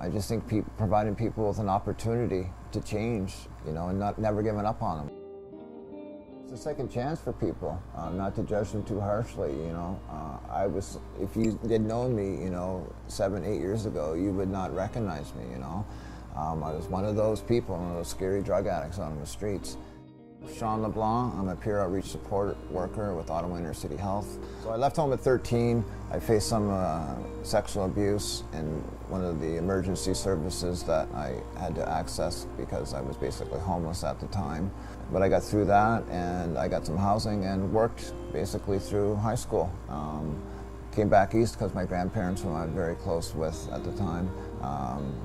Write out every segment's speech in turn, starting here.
I just think providing people with an opportunity to change, and never giving up on them. It's a second chance for people, not to judge them too harshly. If you had known me, 7, 8 years ago, you would not recognize me. I was one of those people, one of those scary drug addicts out on the streets. Sean LeBlanc, I'm a peer outreach support worker with Ottawa Inner City Health. So I left home at 13. I faced some sexual abuse in one of the emergency services that I had to access because I was basically homeless at the time. But I got through that, and I got some housing and worked basically through high school. Came back east because my grandparents, whom I was very close with at the time,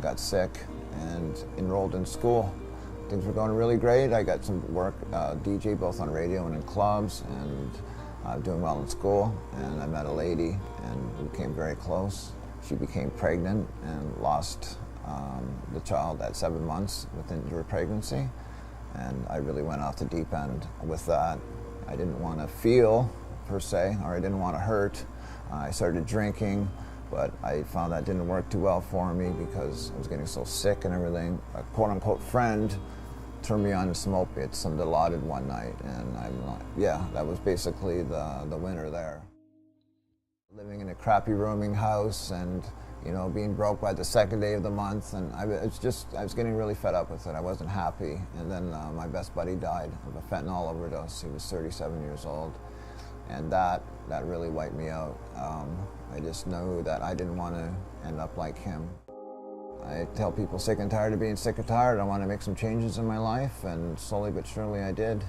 got sick and enrolled in school. Things were going really great. I got some work, DJ both on radio and in clubs, and doing well in school. And I met a lady, and we became very close. She became pregnant and lost the child at 7 months within her pregnancy. And I really went off the deep end with that. I didn't want to feel, per se, or I didn't want to hurt. I started drinking, but I found that didn't work too well for me because I was getting so sick and everything. A quote-unquote friend turned me on to some opiates, some Dilaudid one night, and I'm like, yeah, that was basically the winner there. Living in a crappy rooming house and, being broke by the second day of the month, and I was getting really fed up with it. I wasn't happy, and then my best buddy died of a fentanyl overdose. He was 37 years old, and that really wiped me out. I just knew that I didn't want to end up like him. I tell people sick and tired of being sick and tired. I want to make some changes in my life, and slowly but surely I did.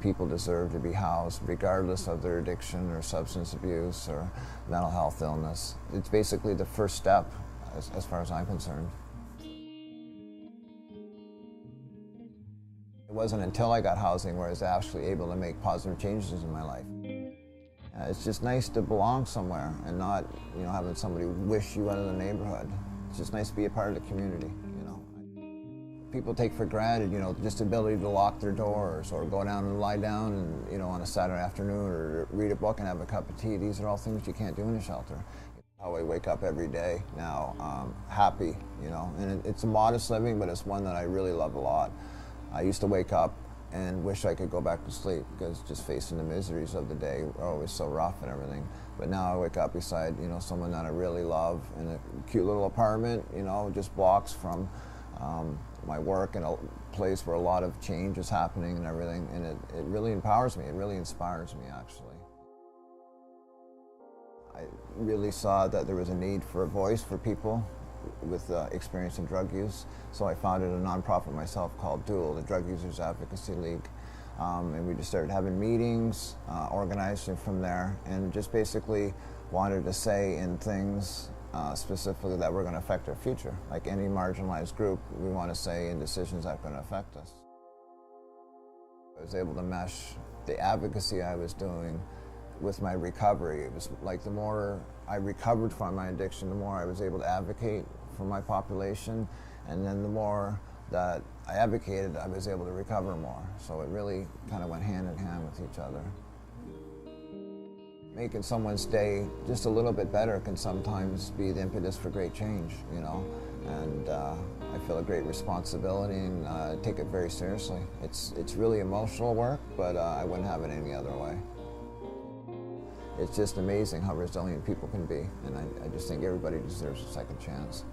People deserve to be housed regardless of their addiction or substance abuse or mental health illness. It's basically the first step as far as I'm concerned. It wasn't until I got housing where I was actually able to make positive changes in my life. It's just nice to belong somewhere and not, having somebody wish you out of the neighborhood. It's just nice to be a part of the community, People take for granted, just the ability to lock their doors or go down and lie down and, on a Saturday afternoon or read a book and have a cup of tea. These are all things you can't do in a shelter. How I wake up every day now, happy, and it's a modest living, but it's one that I really love a lot. I used to wake up and wish I could go back to sleep because just facing the miseries of the day are always so rough and everything. But now I wake up beside, someone that I really love in a cute little apartment, just blocks from my work, in a place where a lot of change is happening and everything, and it really empowers me. It really inspires me, actually. I really saw that there was a need for a voice for people with experience in drug use, so I founded a nonprofit myself called DUAL, the Drug Users Advocacy League, and we just started having meetings, organizing from there, and just basically wanted to say in things specifically that were going to affect our future. Like any marginalized group, we want to say in decisions that are going to affect us. I was able to mesh the advocacy I was doing with my recovery. It was like the more I recovered from my addiction, the more I was able to advocate for my population, and then the more that I advocated, I was able to recover more. So it really kind of went hand in hand with each other. Making someone's day just a little bit better can sometimes be the impetus for great change, and I feel a great responsibility and take it very seriously. It's really emotional work, but I wouldn't have it any other way. It's just amazing how resilient people can be, and I just think everybody deserves a second chance.